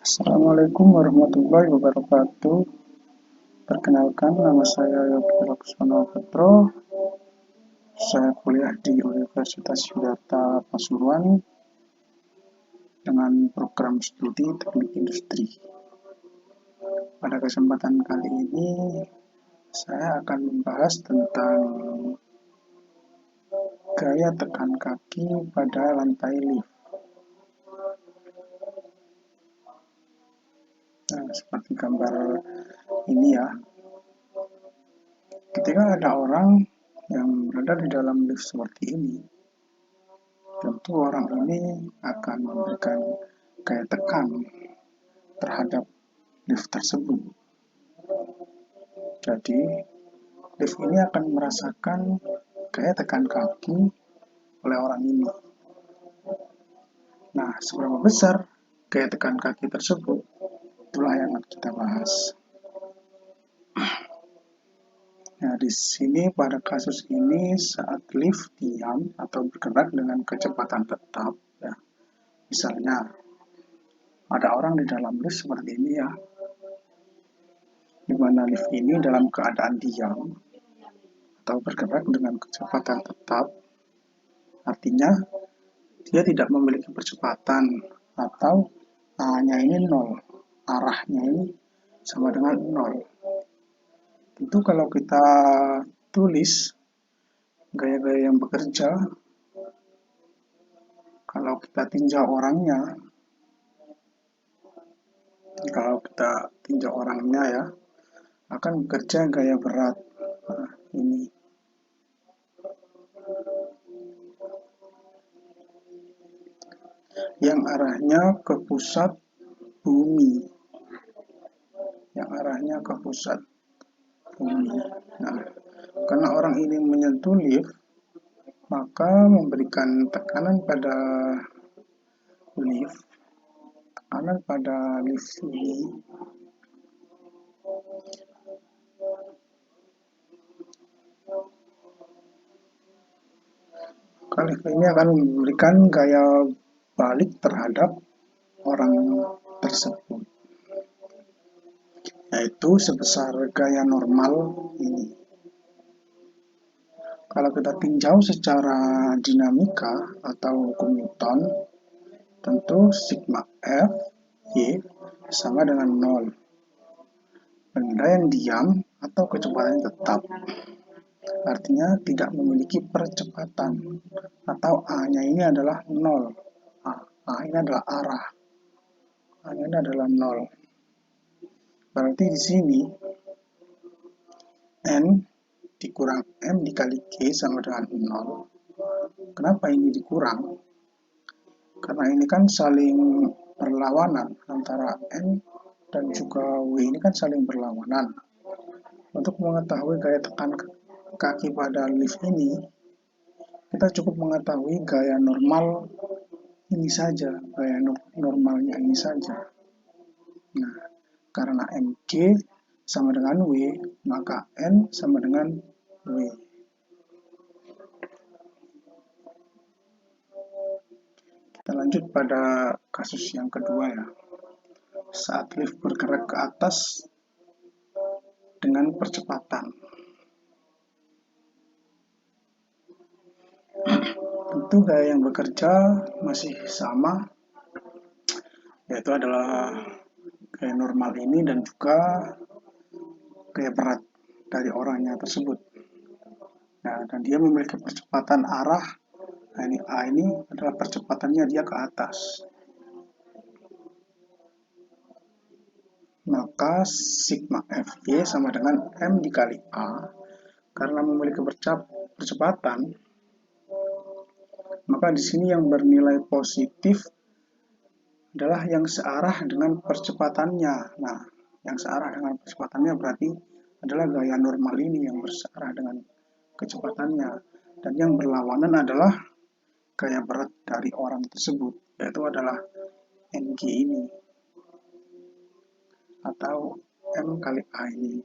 Assalamualaikum warahmatullahi wabarakatuh. Perkenalkan, nama saya Yogi Laksono Petro. Saya kuliah di Universitas Yudharta Pasuruan dengan program studi Teknik Industri. Pada kesempatan kali ini, saya akan membahas tentang gaya tekan kaki pada lantai lift. Nah, seperti gambar ini ya. Ketika ada orang yang berada di dalam lift seperti ini, tentu orang ini akan memberikan gaya tekan terhadap lift tersebut. Jadi, lift ini akan merasakan gaya tekan kaki oleh orang ini. Nah, seberapa besar gaya tekan kaki tersebut? Itulah yang akan kita bahas. Nah, di sini pada kasus ini saat lift diam atau bergerak dengan kecepatan tetap, ya. Misalnya ada orang di dalam lift seperti ini ya, di mana lift ini dalam keadaan diam atau bergerak dengan kecepatan tetap, artinya dia tidak memiliki percepatan atau A-nya ini 0, arahnya ini sama dengan 0. Tentu kalau kita tulis gaya-gaya yang bekerja, kalau kita tinjau orangnya ya, akan bekerja gaya berat. Nah, ini yang arahnya ke pusat bumi, Nah, karena orang ini menyentuh lift, maka memberikan tekanan pada lift ini lift ini akan memberikan gaya balik terhadap orang tersebut, yaitu sebesar gaya normal ini. Kalau kita tinjau secara dinamika atau hukum Newton, tentu sigma F Y sama dengan 0. Benda yang diam atau kecepatan tetap, artinya tidak memiliki percepatan, atau A-nya ini adalah 0. A ini adalah arah, A-nya ini adalah 0. Berarti di sini N dikurang M dikali G sama dengan 0. Kenapa ini dikurang? Karena ini kan saling berlawanan, antara N dan juga W ini kan saling berlawanan. Untuk mengetahui gaya tekan kaki pada lift ini, kita cukup mengetahui gaya normal ini saja, gaya normalnya ini saja. Nah, karena MG sama dengan W, maka N sama dengan W. Kita lanjut pada kasus yang kedua ya. Saat lift bergerak ke atas dengan percepatan. Tentu gaya yang bekerja masih sama, yaitu adalah gaya normal ini dan juga gaya berat dari orangnya tersebut. Nah, dan dia memiliki percepatan arah. Nah, ini A ini adalah percepatannya dia ke atas. Maka sigma Fy sama dengan M dikali A. Karena memiliki percepatan, maka di sini yang bernilai positif adalah yang searah dengan percepatannya. Nah, yang searah dengan percepatannya berarti adalah gaya normal ini yang bersearah dengan kecepatannya. Dan yang berlawanan adalah gaya berat dari orang tersebut, yaitu adalah Mg ini, atau M kali A ini.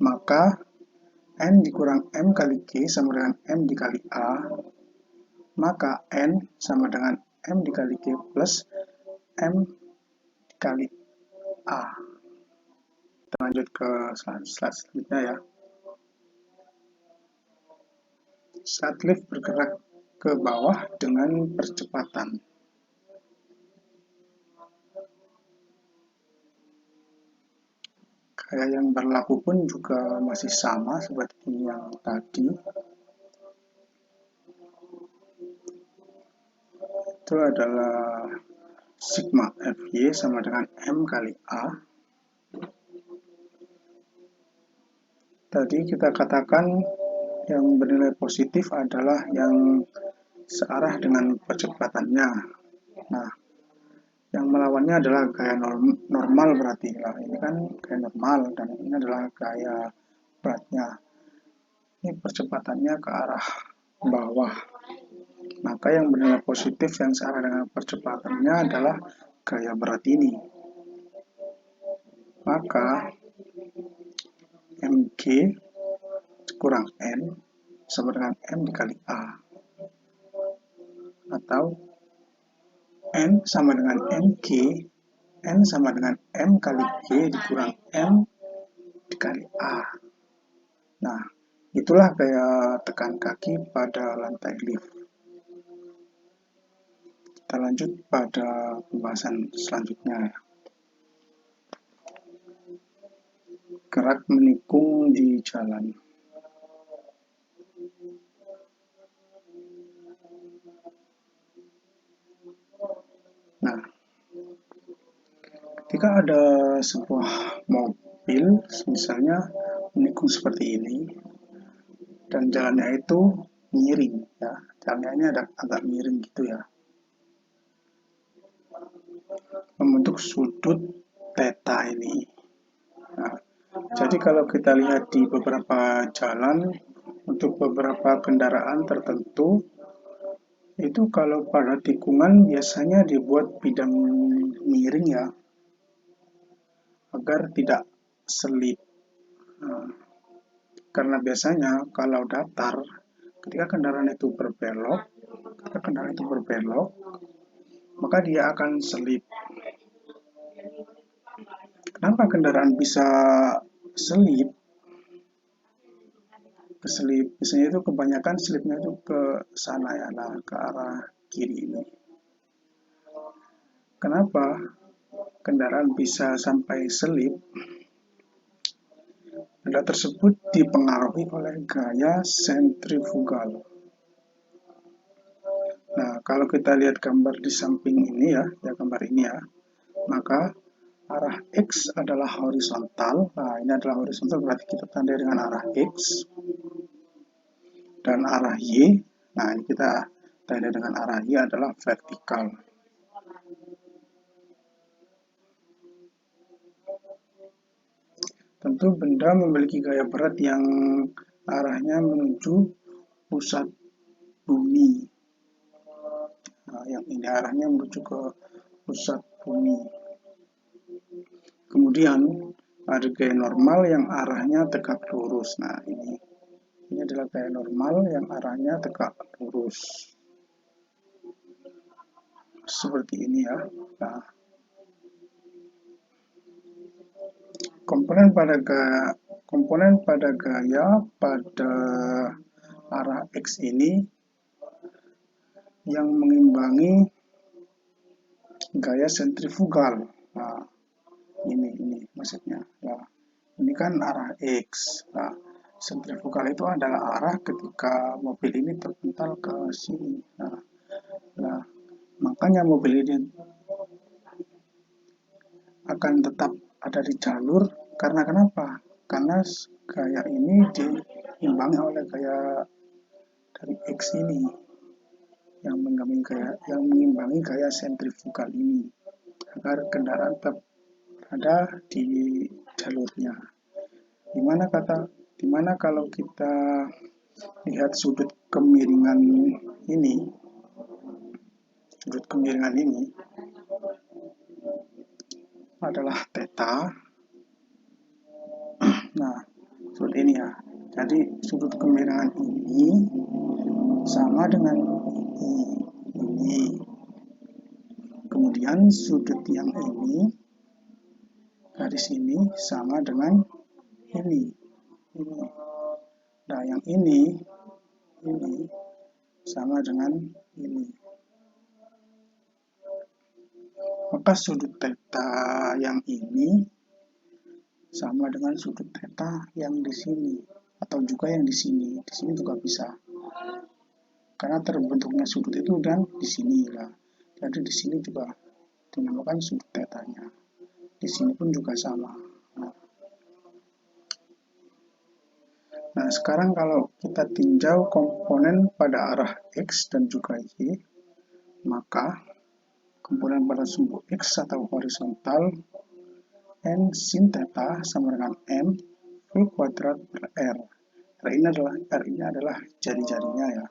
Maka N dikurang M kali G sama dengan M dikali A, maka N sama dengan M dikali G plus M dikali A. Kita lanjut ke slide selanjutnya ya. Saat lift bergerak ke bawah dengan percepatan. Gaya yang berlaku pun juga masih sama seperti yang tadi. Itu adalah sigma Fy sama dengan M kali A. Tadi kita katakan yang bernilai positif adalah yang searah dengan percepatannya. Nah, yang melawannya adalah gaya normal berarti. Nah, ini kan gaya normal dan ini adalah gaya beratnya. Ini percepatannya ke arah bawah. Maka yang bernilai positif yang searah dengan percepatannya adalah gaya berat ini. Maka Mg kurang N sama dengan M dikali A. Atau N sama dengan Mg, N sama dengan M kali G dikurang M dikali A. Nah, itulah gaya tekan kaki pada lantai lift. Kita lanjut pada pembahasan selanjutnya. Gerak menikung di jalan. Nah, ketika ada sebuah mobil, misalnya menikung seperti ini, dan jalannya itu miring, ya, jalannya ini agak miring gitu ya, membentuk sudut theta ini. Nah, jadi kalau kita lihat di beberapa jalan, untuk beberapa kendaraan tertentu, itu kalau pada tikungan biasanya dibuat bidang miring ya, agar tidak selip. Nah, karena biasanya kalau datar, ketika kendaraan itu berbelok, maka dia akan selip. Kenapa kendaraan bisa selip? Keselip, biasanya itu kebanyakan selipnya itu ke sana ya, nah ke arah kiri ini. Kenapa kendaraan bisa sampai selip? Benda tersebut dipengaruhi oleh gaya sentrifugal. Nah, kalau kita lihat gambar di samping ini ya gambar ini ya, maka arah X adalah horizontal. Nah, ini adalah horizontal, berarti kita tandai dengan arah X. Dan arah Y, nah ini kita tandai dengan arah Y adalah vertikal. Tentu benda memiliki gaya berat yang arahnya menuju pusat bumi. Nah, yang ini arahnya menuju ke pusat bumi. Kemudian ada gaya normal yang arahnya tegak lurus. Nah, ini adalah gaya normal yang arahnya tegak lurus. Seperti ini ya. Nah, komponen pada gaya pada arah X ini yang mengimbangi gaya sentrifugal. Nah, ini maksudnya. Nah, ini kan arah X. Nah, sentrifugal itu adalah arah ketika mobil ini terpental ke sini. Nah, makanya mobil ini akan tetap ada di jalur karena kenapa? Karena gaya ini diimbangi oleh gaya dari X ini yang mengimbangi gaya sentrifugal ini agar kendaraan tetap ada di jalurnya. Dimana kalau kita lihat sudut kemiringan ini adalah theta. Nah, seperti ini ya. Jadi sudut kemiringan ini sama dengan ini. Kemudian sudut yang ini, garis ini sama dengan ini. Nah, yang ini sama dengan ini. Maka sudut theta yang ini sama dengan sudut theta yang di sini, atau juga yang di sini. Di sini juga bisa. Karena terbentuknya sudut itu dan di sini lah. Jadi di sini juga dinamakan sudut tetanya. Di sini pun juga sama. Nah, sekarang kalau kita tinjau komponen pada arah X dan juga Y, maka komponen pada sumbu X atau horizontal N sin theta sama dengan M V kuadrat per R. R ini adalah jari-jarinya ya.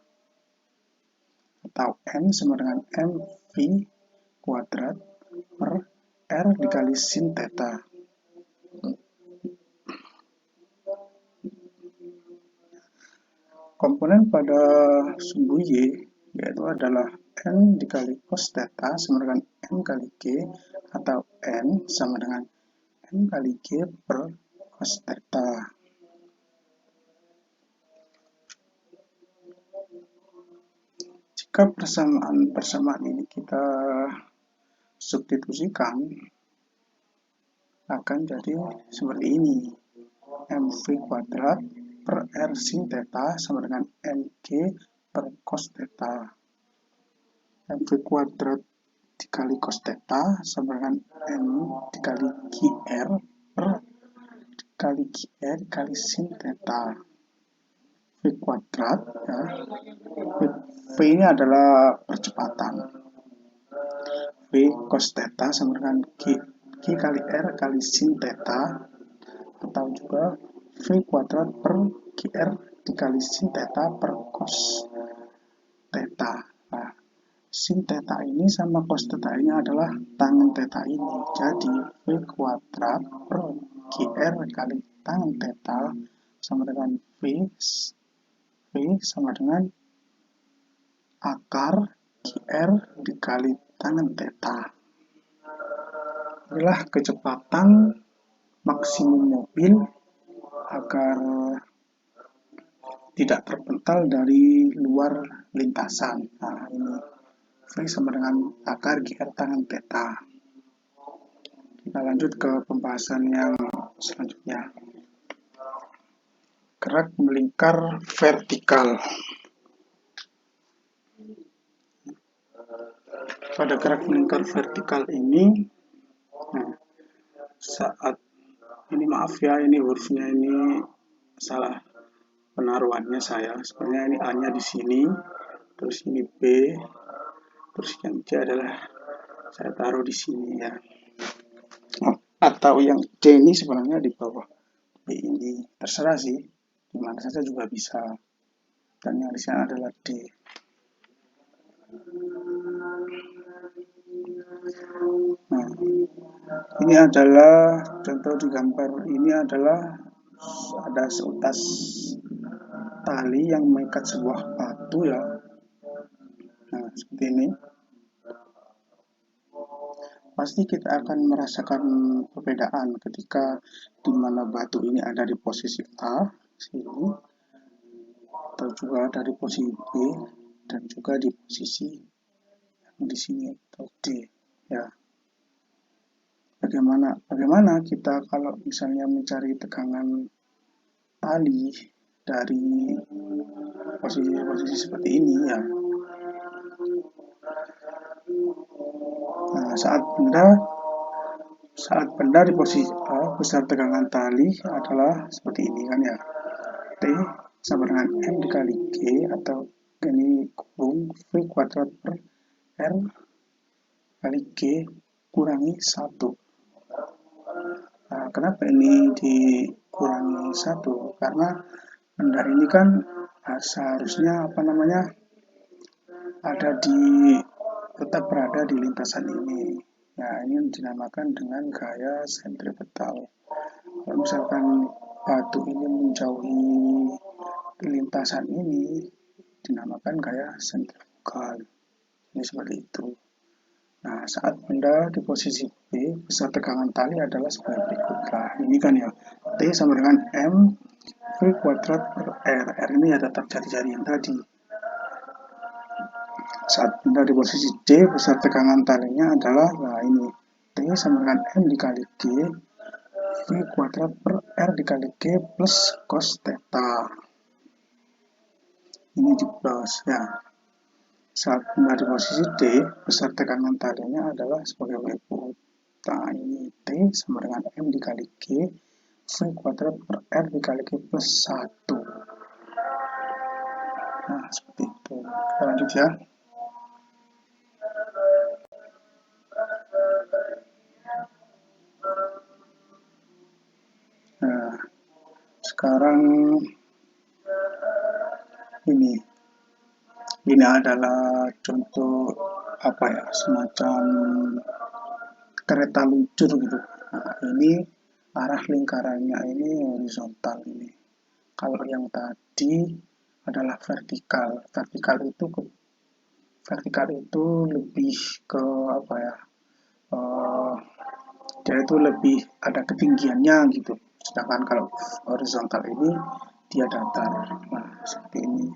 Atau N sama dengan M V kuadrat per R dikali sin theta. Komponen pada sumbu Y yaitu adalah N dikali cos theta sama dengan M kali G, atau N sama dengan M kali G per cos theta. Jika persamaan ini kita substitusikan, akan jadi seperti ini. MV kuadrat per R sin theta sama dengan MG per cos theta. MV kuadrat dikali cos theta sama dengan M dikali GR per dikali GR dikali sin theta. V kuadrat ya. V ini adalah percepatan. V cos theta sama dengan G kali R kali sin theta, atau juga V kuadrat per GR dikali sin theta per cos theta. Nah, sin theta ini sama cos theta ini adalah tangen theta ini. Jadi V kuadrat per GR kali tangen theta sama dengan V sama dengan akar GR dikali tangen theta. Inilah kecepatan maksimum mobil agar tidak terpental dari luar lintasan. Nah, ini V sama dengan akar GR tangen theta. Kita lanjut ke pembahasan yang selanjutnya. Gerak melingkar vertikal. Pada gerak melingkar vertikal ini, saat ini maaf ya, ini hurufnya ini salah penaruhannya saya. Sebenarnya ini A-nya di sini, terus ini B, terus yang C adalah saya taruh di sini ya. Atau yang D ini sebenarnya di bawah B ini. Terserah sih, dimana saja juga bisa. Dan yang di sana adalah D. Nah, ini adalah contoh di gambar ini adalah ada seutas tali yang mengikat sebuah batu ya. Nah, seperti ini. Pasti kita akan merasakan perbedaan ketika di mana batu ini ada di posisi A sini, atau juga ada di posisi B, dan juga di posisi yang di sini atau D ya. Bagaimana kita kalau misalnya mencari tegangan tali dari posisi-posisi seperti ini ya. Nah, saat benda di posisi A, besar tegangan tali adalah seperti ini kan ya. T sama dengan M dikali G, atau ini kurung V kuadrat per R kali G kurangi 1. Nah, kenapa ini dikurangi 1? Karena benda ini kan seharusnya tetap berada di lintasan ini. Nah, ini dinamakan dengan gaya sentripetal. Kalau misalkan batu ini menjauhi lintasan ini, dinamakan gaya sentrifugal. Ini seperti itu. Nah, saat benda di posisi B, besar tegangan tali adalah sebagai berikut. Nah, ini kan ya, T sama dengan M V kuadrat per R. R ini ada jari-jari yang tadi. Saat benda di posisi D, besar tegangan talinya adalah, nah ini, T sama dengan M dikali G, V kuadrat per R dikali G plus cos theta. Ini di plus, ya. Saat benda di posisi D, besar tekanan talinya adalah sebagai berikut. Nah, ini T sama dengan M dikali G, V kuadrat per R dikali G plus 1. Nah, seperti itu. Kita lanjut ya. Nah, sekarang ini. Ini adalah contoh apa ya, semacam kereta luncur gitu. Nah, ini arah lingkarannya ini horizontal ini. Kalau yang tadi adalah vertikal. Vertikal itu lebih ke apa ya? eh, Dia itu lebih ada ketinggiannya gitu. Sedangkan kalau horizontal ini dia datar. Nah, seperti ini.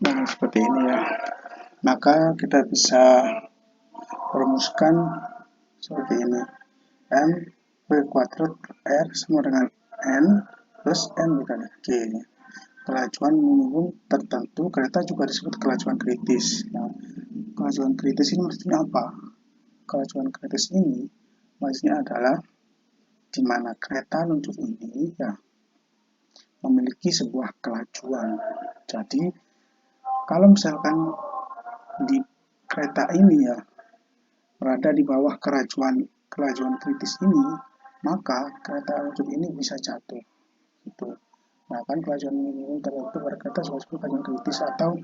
Nah, seperti ini ya. Maka kita bisa rumuskan seperti ini. M V kuadrat per R sama dengan N plus N dikali G. Kelajuan minimum tertentu, kereta juga disebut kelajuan kritis. Nah, kelajuan kritis ini maksudnya apa? Kelajuan kritis ini maksudnya adalah di mana kereta luncur ini ya memiliki sebuah kelajuan. Jadi, kalau misalkan di kereta ini ya berada di bawah kelajuan kritis ini, maka kereta luncur ini bisa jatuh. Gitu. Nah, kan kelajuan minimum tertentu pada kereta disebut kelajuan kritis atau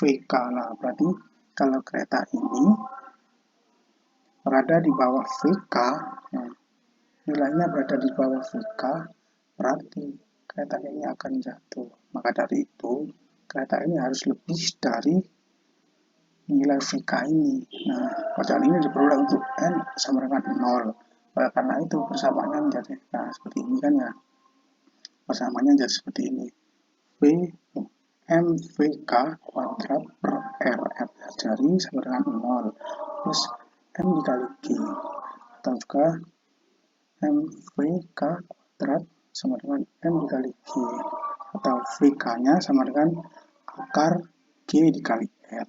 VK. Nah, berarti kalau kereta ini berada di bawah VK, nah, nilainya berada di bawah VK, berarti kereta ini akan jatuh. Maka dari itu, kereta ini harus lebih dari nilai VK ini. Nah, perjalanan ini diperoleh untuk N sama dengan 0. Oleh karena itu, persamaannya menjadi seperti ini kan ya. Persamaannya jadi seperti ini. V MVK kuadrat per R. R dari sama dengan 0 plus M dikali G. Atau juga MVK kuadrat sama dengan M dikali G. Atau VK-nya sama dengan akar G dikali R.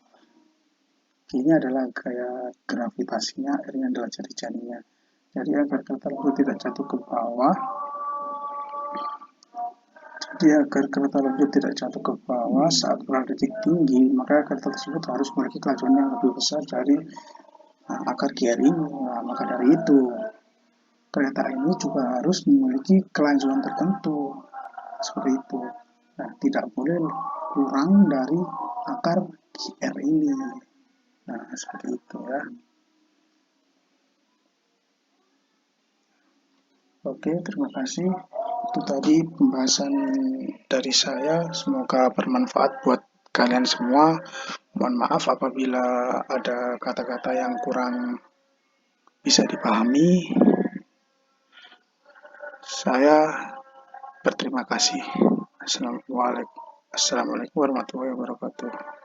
G ini adalah gaya gravitasinya, R-nya adalah jari-jarinya. Jadi agar kereta luncur tidak jatuh ke bawah, ke bawah saat berada di tinggi, maka kereta tersebut harus memiliki kelajuan yang lebih besar dari akar GR ini. Nah, maka dari itu, kereta ini juga harus memiliki kelajuan tertentu. Seperti itu. Nah, tidak boleh kurang dari akar GR ini. Nah, seperti itu ya. Oke, terima kasih. Itu tadi pembahasan dari saya. Semoga bermanfaat buat kalian semua. Mohon maaf apabila ada kata-kata yang kurang bisa dipahami. Saya berterima kasih. Assalamualaikum warahmatullahi wabarakatuh.